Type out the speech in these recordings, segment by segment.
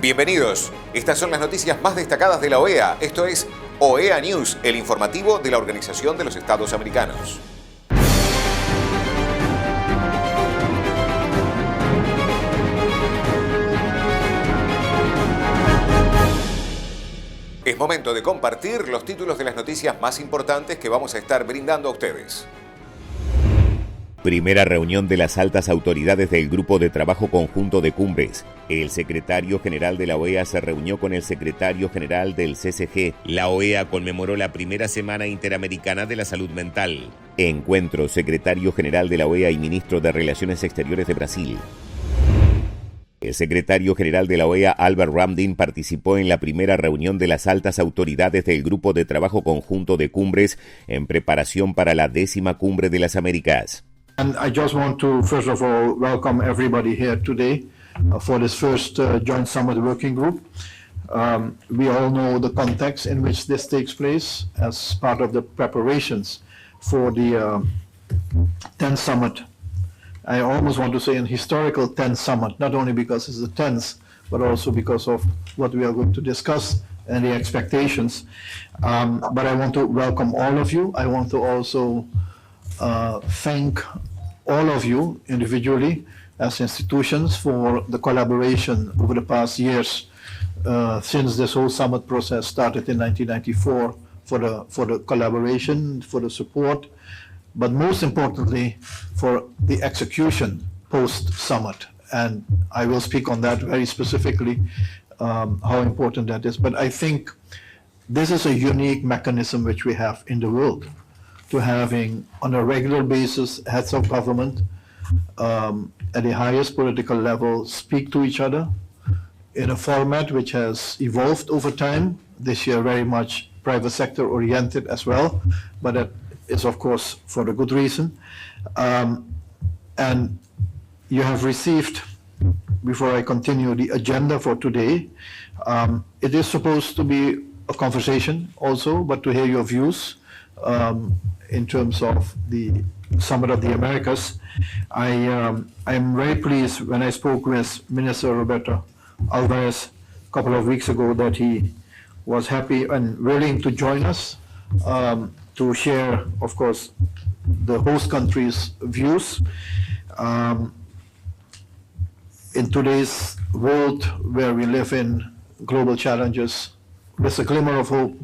Bienvenidos. Estas son las noticias más destacadas de la OEA. Esto es OEA News, el informativo de la Organización de los Estados Americanos. Es momento de compartir los títulos de las noticias más importantes que vamos a estar brindando a ustedes. Primera reunión de las altas autoridades del Grupo de Trabajo Conjunto de Cumbres. El secretario general de la OEA se reunió con el secretario general del CCG. La OEA conmemoró la primera Semana Interamericana de la Salud Mental. Encuentro, secretario general de la OEA y ministro de Relaciones Exteriores de Brasil. El secretario general de la OEA, Albert Ramdin, participó en la primera reunión de las altas autoridades del Grupo de Trabajo Conjunto de Cumbres en preparación para la 10ª Cumbre de las Américas. And I just want to, first of all, welcome everybody here today for this first Joint Summit Working Group. We all know the context in which this takes place as part of the preparations for the 10th Summit. I almost want to say an historical 10th Summit, not only because it's the 10th, but also because of what we are going to discuss and the expectations. But I want to welcome all of you. I want to also thank all of you individually as institutions for the collaboration over the past years since this whole summit process started in 1994 for the collaboration, for the support, but most importantly for the execution post-summit. And I will speak on that very specifically, how important that is. But I think this is a unique mechanism which we have in the world, to having on a regular basis heads of government at the highest political level speak to each other in a format which has evolved over time. This year very much private sector oriented as well, but that is of course for a good reason. And you have received, before I continue, the agenda for today. It is supposed to be a conversation also, but to hear your views in terms of the Summit of the Americas. I am very pleased when I spoke with Minister Roberto Alvarez a couple of weeks ago that he was happy and willing to join us to share, of course, the host country's views. In today's world where we live in global challenges, there's a glimmer of hope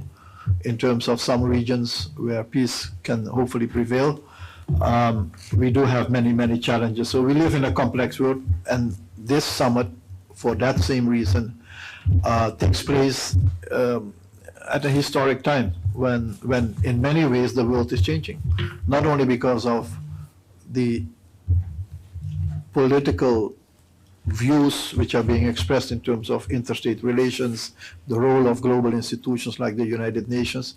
in terms of some regions where peace can hopefully prevail. We do have many challenges. So we live in a complex world, and this summit, for that same reason, takes place at a historic time when in many ways the world is changing. Not only because of the political views which are being expressed in terms of interstate relations, the role of global institutions like the United Nations,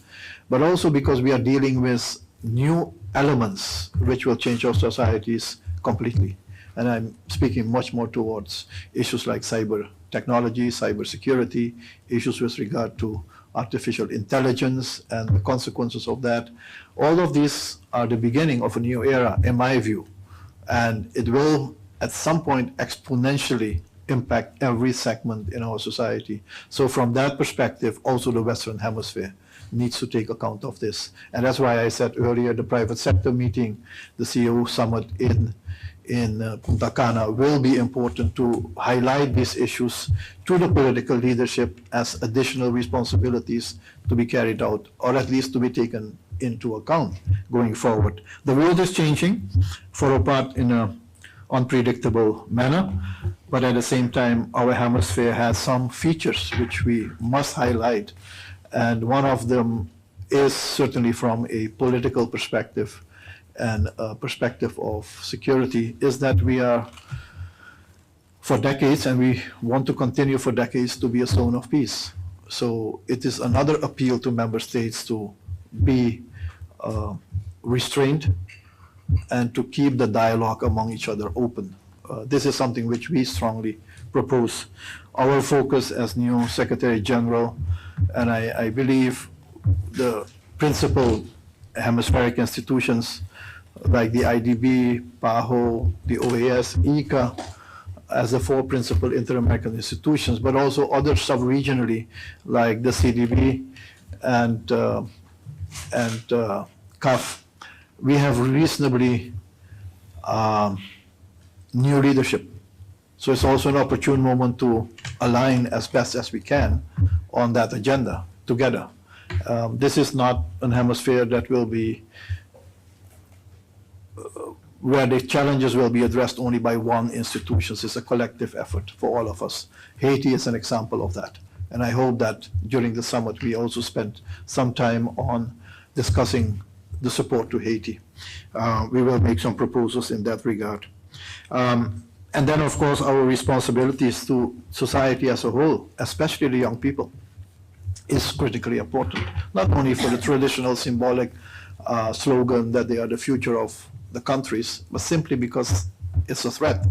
but also because we are dealing with new elements which will change our societies completely. And I'm speaking much more towards issues like cyber technology, cyber security, issues with regard to artificial intelligence and the consequences of that. All of these are the beginning of a new era, in my view, and it will at some point exponentially impact every segment in our society. So from that perspective, also the Western Hemisphere needs to take account of this. And that's why I said earlier, the private sector meeting, the CEO summit in Punta Cana will be important to highlight these issues to the political leadership as additional responsibilities to be carried out, or at least to be taken into account going forward. The world is changing for a part in a unpredictable manner, but at the same time our hemisphere has some features which we must highlight, and one of them is certainly from a political perspective and a perspective of security, is that we are for decades, and we want to continue for decades, to be a zone of peace. So it is another appeal to member states to be restrained and to keep the dialogue among each other open. This is something which we strongly propose. Our focus as new Secretary General, and I believe the principal hemispheric institutions like the IDB, PAHO, the OAS, ICA, as the four principal inter-American institutions, but also others sub-regionally, like the CDB and CAF. We have reasonably new leadership. So it's also an opportune moment to align as best as we can on that agenda together. This is not an hemisphere that will be where the challenges will be addressed only by one institution. It's a collective effort for all of us. Haiti is an example of that. And I hope that during the summit, we also spent some time on discussing the support to Haiti. We will make some proposals in that regard. And then, of course, our responsibilities to society as a whole, especially the young people, is critically important, not only for the traditional symbolic slogan that they are the future of the countries, but simply because it's a threat.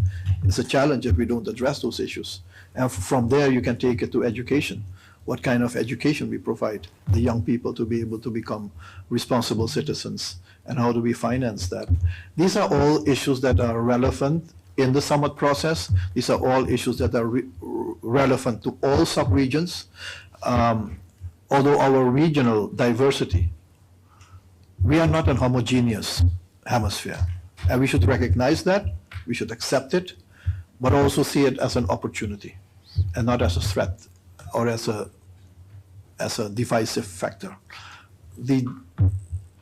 It's a challenge if we don't address those issues. And from there, you can take it to education. What kind of education we provide the young people to be able to become responsible citizens, and how do we finance that? These are all issues that are relevant in the summit process. These are all issues that are relevant to all sub-regions. Although our regional diversity, we are not a homogeneous hemisphere. And we should recognize that, we should accept it, but also see it as an opportunity and not as a threat or as a divisive factor. The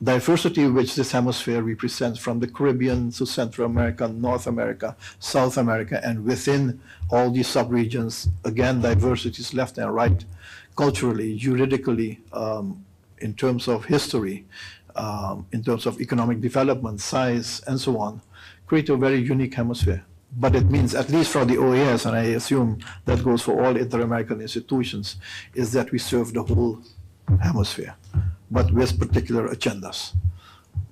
diversity which this hemisphere represents, from the Caribbean to Central America, North America, South America, and within all these subregions, again, diversities left and right, culturally, juridically, in terms of history, in terms of economic development, size, and so on, create a very unique hemisphere. But it means, at least for the OEAs, and I assume that goes for all inter-American institutions, is that we serve the whole hemisphere, but with particular agendas,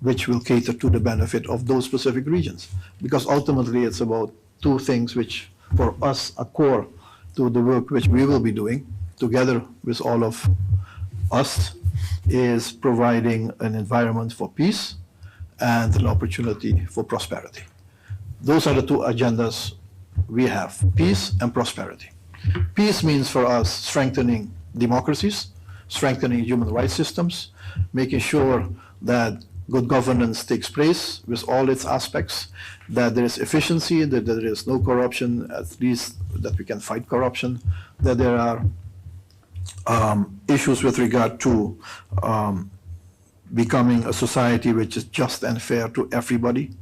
which will cater to the benefit of those specific regions. Because ultimately, it's about two things which, for us, are core to the work which we will be doing, together with all of us, is providing an environment for peace and an opportunity for prosperity. Those are the two agendas we have, peace and prosperity. Peace means for us strengthening democracies, strengthening human rights systems, making sure that good governance takes place with all its aspects, that there is efficiency, that there is no corruption, at least that we can fight corruption, that there are issues with regard to becoming a society which is just and fair to everybody,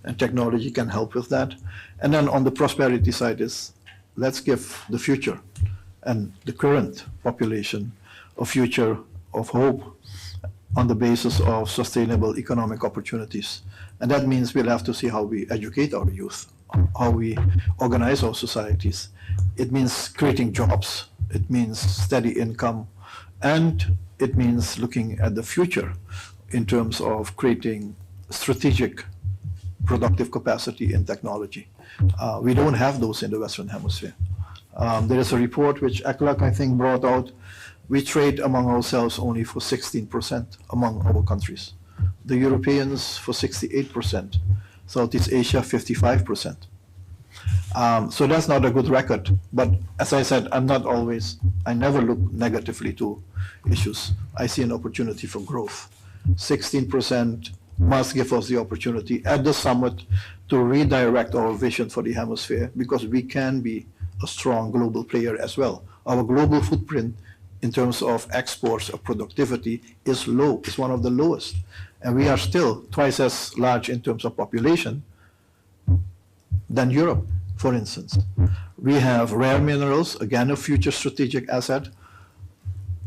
and technology can help with that. And then on the prosperity side is, let's give the future and the current population a future of hope on the basis of sustainable economic opportunities. And that means we'll have to see how we educate our youth, how we organize our societies. It means creating jobs. It means steady income, and it means looking at the future in terms of creating strategic productive capacity in technology. We don't have those in the Western Hemisphere. There is a report which ECLAC, I think, brought out. We trade among ourselves only for 16% among our countries. The Europeans for 68%, Southeast Asia 55%. So that's not a good record. But as I said, I never look negatively to issues. I see an opportunity for growth. 16% must give us the opportunity at the summit to redirect our vision for the hemisphere, because we can be a strong global player as well. Our global footprint in terms of exports of productivity is low. It's one of the lowest. And we are still twice as large in terms of population than Europe, for instance. We have rare minerals, again, a future strategic asset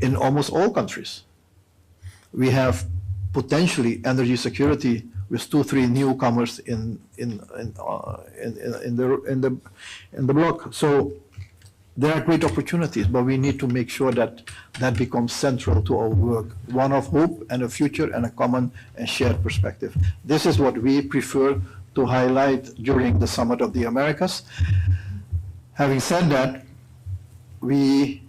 in almost all countries. We have potentially energy security with 2-3 newcomers in the block. So there are great opportunities, but we need to make sure that that becomes central to our work, one of hope and a future and a common and shared perspective. This is what we prefer to highlight during the Summit of the Americas. Having said that, we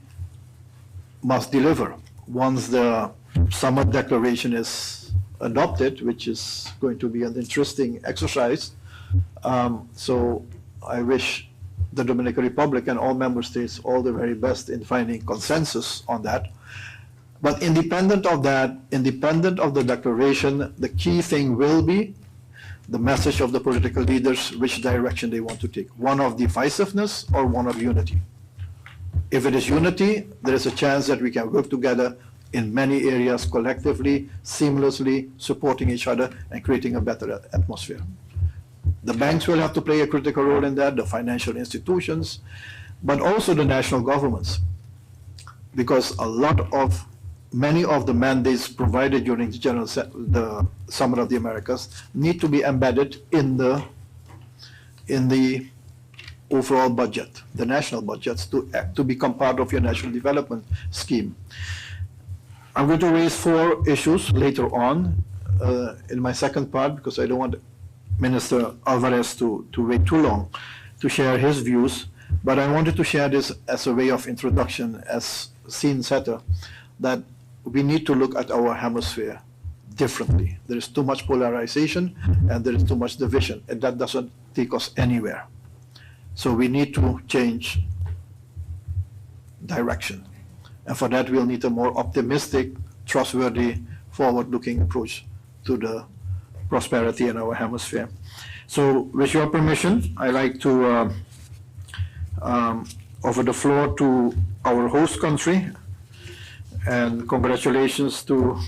must deliver. Once the Summit Declaration is adopted, which is going to be an interesting exercise, so I wish the Dominican Republic and all member states all the very best in finding consensus on that. But independent of that, independent of the declaration, the key thing will be the message of the political leaders, which direction they want to take, one of divisiveness or one of unity. If it is unity, there is a chance that we can work together in many areas collectively, seamlessly, supporting each other and creating a better atmosphere. The banks will have to play a critical role in that, the financial institutions, but also the national governments, because many of the mandates provided during the Summer of the Americas need to be embedded in the overall budget, the national budgets, to become part of your national development scheme. I'm going to raise 4 issues later on in my second part, because I don't want Minister Alvarez to wait too long to share his views, but I wanted to share this as a way of introduction, as scene setter, that we need to look at our hemisphere differently. There is too much polarization and there is too much division, and that doesn't take us anywhere. So we need to change direction. And for that, we'll need a more optimistic, trustworthy, forward-looking approach to the prosperity in our hemisphere. So with your permission, I'd like to offer the floor to our host country, and congratulations to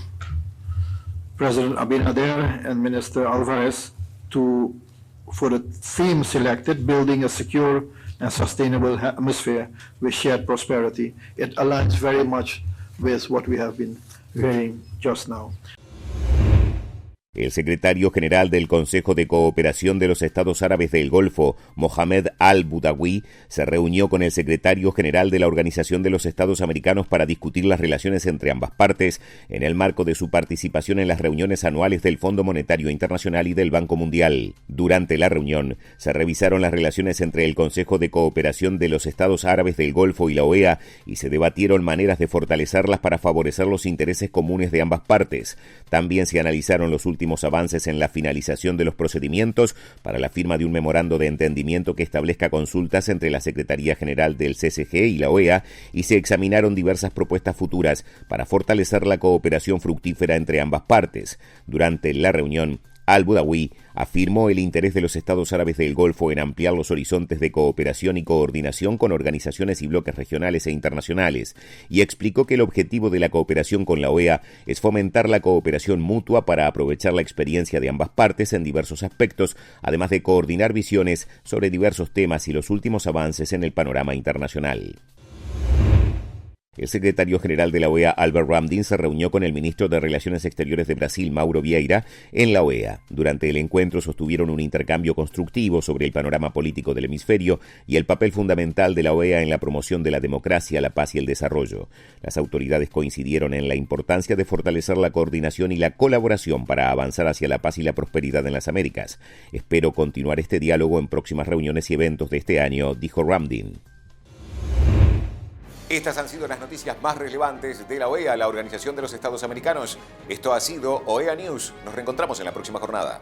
President Abinader and Minister Alvarez for the theme selected, Building a Secure and Sustainable Hemisphere with Shared Prosperity. It aligns very much with what we have been hearing just now. El secretario general del Consejo de Cooperación de los Estados Árabes del Golfo, Mohamed Al-Boudawi, se reunió con el secretario general de la Organización de los Estados Americanos para discutir las relaciones entre ambas partes en el marco de su participación en las reuniones anuales del Fondo Monetario Internacional y del Banco Mundial. Durante la reunión, se revisaron las relaciones entre el Consejo de Cooperación de los Estados Árabes del Golfo y la OEA y se debatieron maneras de fortalecerlas para favorecer los intereses comunes de ambas partes. También se analizaron los últimos avances en la finalización de los procedimientos para la firma de un memorando de entendimiento que establezca consultas entre la Secretaría General del CCG y la OEA, y se examinaron diversas propuestas futuras para fortalecer la cooperación fructífera entre ambas partes. Durante la reunión, Al-Boudawi afirmó el interés de los Estados Árabes del Golfo en ampliar los horizontes de cooperación y coordinación con organizaciones y bloques regionales e internacionales, y explicó que el objetivo de la cooperación con la OEA es fomentar la cooperación mutua para aprovechar la experiencia de ambas partes en diversos aspectos, además de coordinar visiones sobre diversos temas y los últimos avances en el panorama internacional. El secretario general de la OEA, Albert Ramdin, se reunió con el ministro de Relaciones Exteriores de Brasil, Mauro Vieira, en la OEA. Durante el encuentro sostuvieron un intercambio constructivo sobre el panorama político del hemisferio y el papel fundamental de la OEA en la promoción de la democracia, la paz y el desarrollo. Las autoridades coincidieron en la importancia de fortalecer la coordinación y la colaboración para avanzar hacia la paz y la prosperidad en las Américas. Espero continuar este diálogo en próximas reuniones y eventos de este año, dijo Ramdin. Estas han sido las noticias más relevantes de la OEA, la Organización de los Estados Americanos. Esto ha sido OEA News. Nos reencontramos en la próxima jornada.